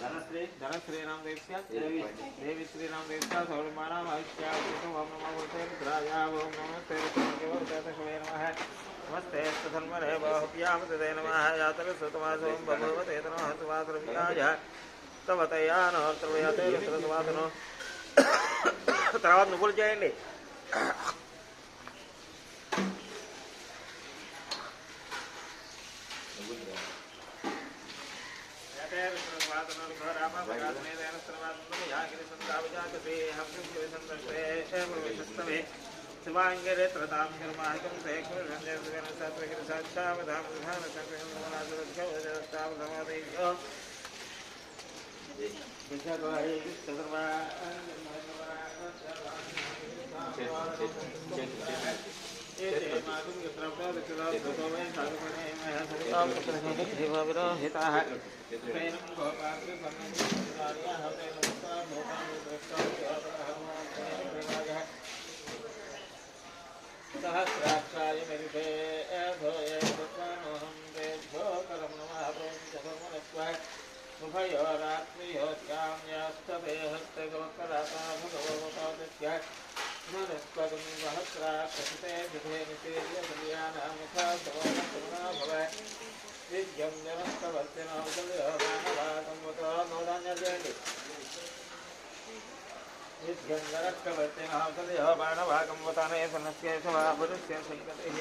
धनश्रीनाम देवस्य देवी श्रीनाम देवस्य सौरमानाम आयुष्या ओम नमो भगवते रुद्राय ओम नमस्ते रुद्राय नमः नमस्ते धर्मरे बाहुभ्याम तदे नमः यातर सुतमासोम भगवते नमः सुवासरव्याय तवतयानो त्रवयते सुतवासनो తర్వాత నువ్వులు చేయండి शिवांगे त्रताम निर्माहिकं सेकुर रंजन सुगन सात्विक साक्षावधाम विधान संग्रहण समानासुरक्षो समादेयो विचारवाई सर्वा सहस्राक्षाय मेरिते भोये भगवानोहं देभ्यो करं नमः ब्रह्मजपमनस्वाय उभयोरात्रियोत्काम्यास्तवे हस्तगवकराता भगवतादित्याय मनस्पदं सहस्राक्षते विधे निषेर्यसल्यानामुखा समोनसमना भवय विद्यं जनस्तवर्तिनावकल्यमानवाकं नोदान्यर्जयन्ति विद्यं जनस्तवर्तिनावकल्यमानवाकं वताने सनस्य सभापुरुषस्य संगतिः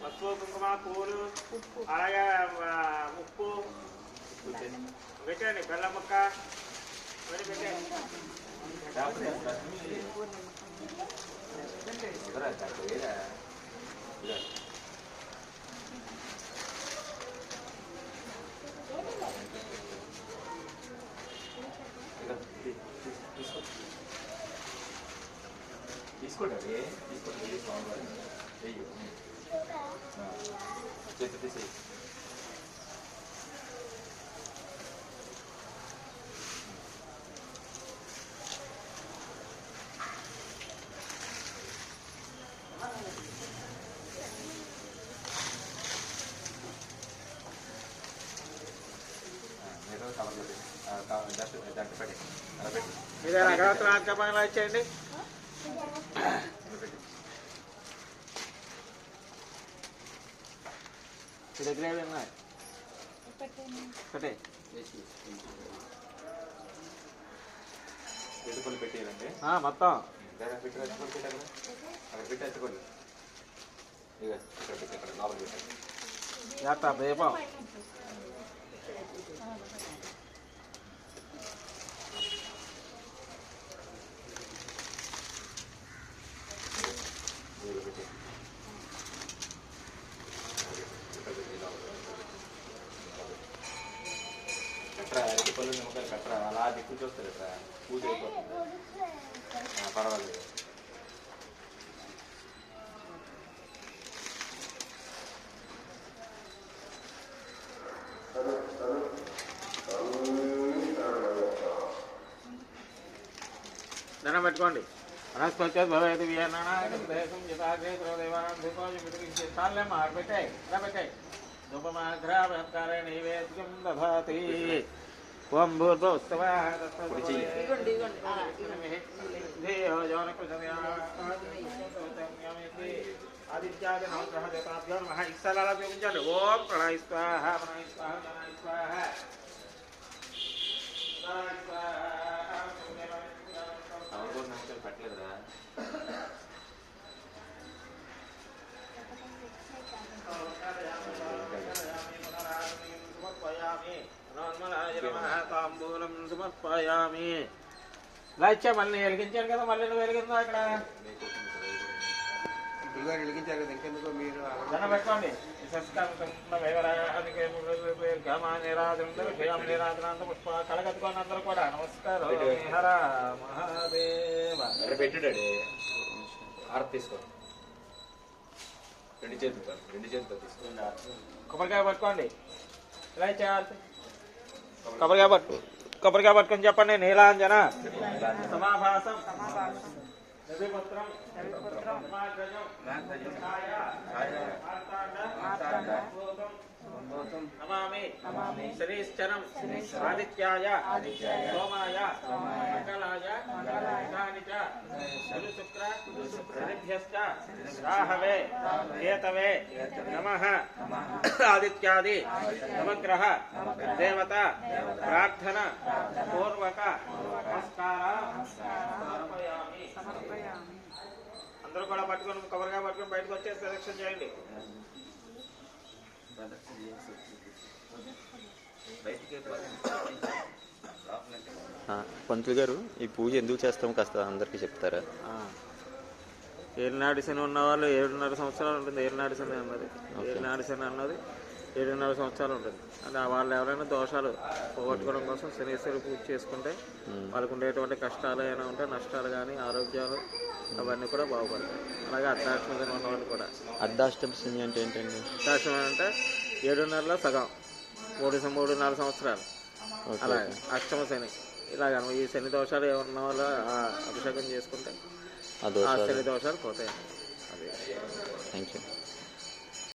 పసుపు కుంకుమ పూలు అలాగే ఉప్పు పెట్టండి బెల్లం ముక్క పెట్టండి తీసుకోండి తీసుకోండి స్వామివారి చేతి తీసేయి మీరు అగరత్తులు పనులు వచ్చేయండి దగ్గర ఉన్నాయి పెట్టే ఎత్తుకొని పెట్టేయాలండి మొత్తం పెట్టి అక్కడ పెట్టి ఎత్తుకోండి ఇక ఇక్కడ పెట్టి అక్కడ లోపల పెట్టండి చేస్తా దీపం కట్టరా అరటి పళ్ళు నిమ్మకాయలు కట్టరా అలా దిక్కు చూస్తారు ఇక్కడ పూజ అయిపోతుంది పర్వాలేదు దండం పెట్టుకోండి వనస్పతి భవేది వియనాదేశం యథాగ్రేదేవాన్లేమ్మా పెట్టాయి ఇలా పెట్టాయి ధూపమాఘ్రాకారే నైవేద్యం దధాతి ఓం భూర్భువస్సువ ఆదిత్యాది నవగ్రహ దేవతాభ్యో నమః ఇక్షలాల ఉపయోగించండి ఓం ప్రణాయ స్వాహ ప్రణాయ స్వాహ ప్రణాయ స్వాహ పెట్టలేదురా తాంబూలం సమర్పయామి లాచ్చా మళ్ళీ వెలిగించారు కదా మళ్ళీ నువ్వు వెలిగిందా అక్కడ వెలిగించారు కదా ఇంకెందుకో మీరు దండం పెట్టుకోండి కళగత్తుకోండి అందరూ కూడా నమస్కారం హర మహాదేవ పెట్టుడాడు ఆరతి తీసుకో రెండు చేతులతో తీసుకోండి కొబ్బరికాయ పట్టుకోండి ఇలా ఇచ్చేయాలి కొబ్బరికాయ పట్టుకొని చెప్పండి నీలాంజన సమాభాసం నభిపుత్రం నమామి శరీశ్చరం ఆదిత్యాయ సోమాయ మంగళాయ మంగళాయ గురు శుక్ర శనిభ్యశ్చ రాహవే కేతవే నమః ఆదిత్యాది నవగ్రహ దేవత ప్రార్థన పూర్వక నమస్కారం అందరూ కూడా పట్టుకొని కవర్గా పట్టుకొని బయటకు వచ్చేసి ప్రదక్షిణ చేయండి పంతులు గారు ఈ పూజ ఎందుకు చేస్తాం కాస్త అందరికీ చెప్తారా? ఏలినాడు శని ఉన్న వాళ్ళు 7.5 సంవత్సరాలు ఉంటుంది. ఏలినాడు శని అన్నది 7.5 సంవత్సరాలు ఉంటుంది. అంటే వాళ్ళు ఎవరైనా దోషాలు పోగొట్టుకోవడం కోసం శనీశ్వరి పూజ చేసుకుంటే వాళ్ళకు ఉండేటువంటి కష్టాలు ఏమైనా ఉంటే నష్టాలు కానీ ఆరోగ్యాలు అవన్నీ కూడా బాగుపడతాయి. అలాగే అర్ధాష్టమి శని ఉన్న వాళ్ళు కూడా. అర్ధాష్టమి శని అంటే ఏంటండి? అర్ధాష్టమి అంటే 7.5లో సగం 3.5 సంవత్సరాలు. అలాగే అష్టమ శని ఇలాగ ఈ శని దోషాలు ఏమన్నా వల్ల అభిషేకం చేసుకుంటే ఆ శని దోషాలు పోతాయి. అదే. Thank you.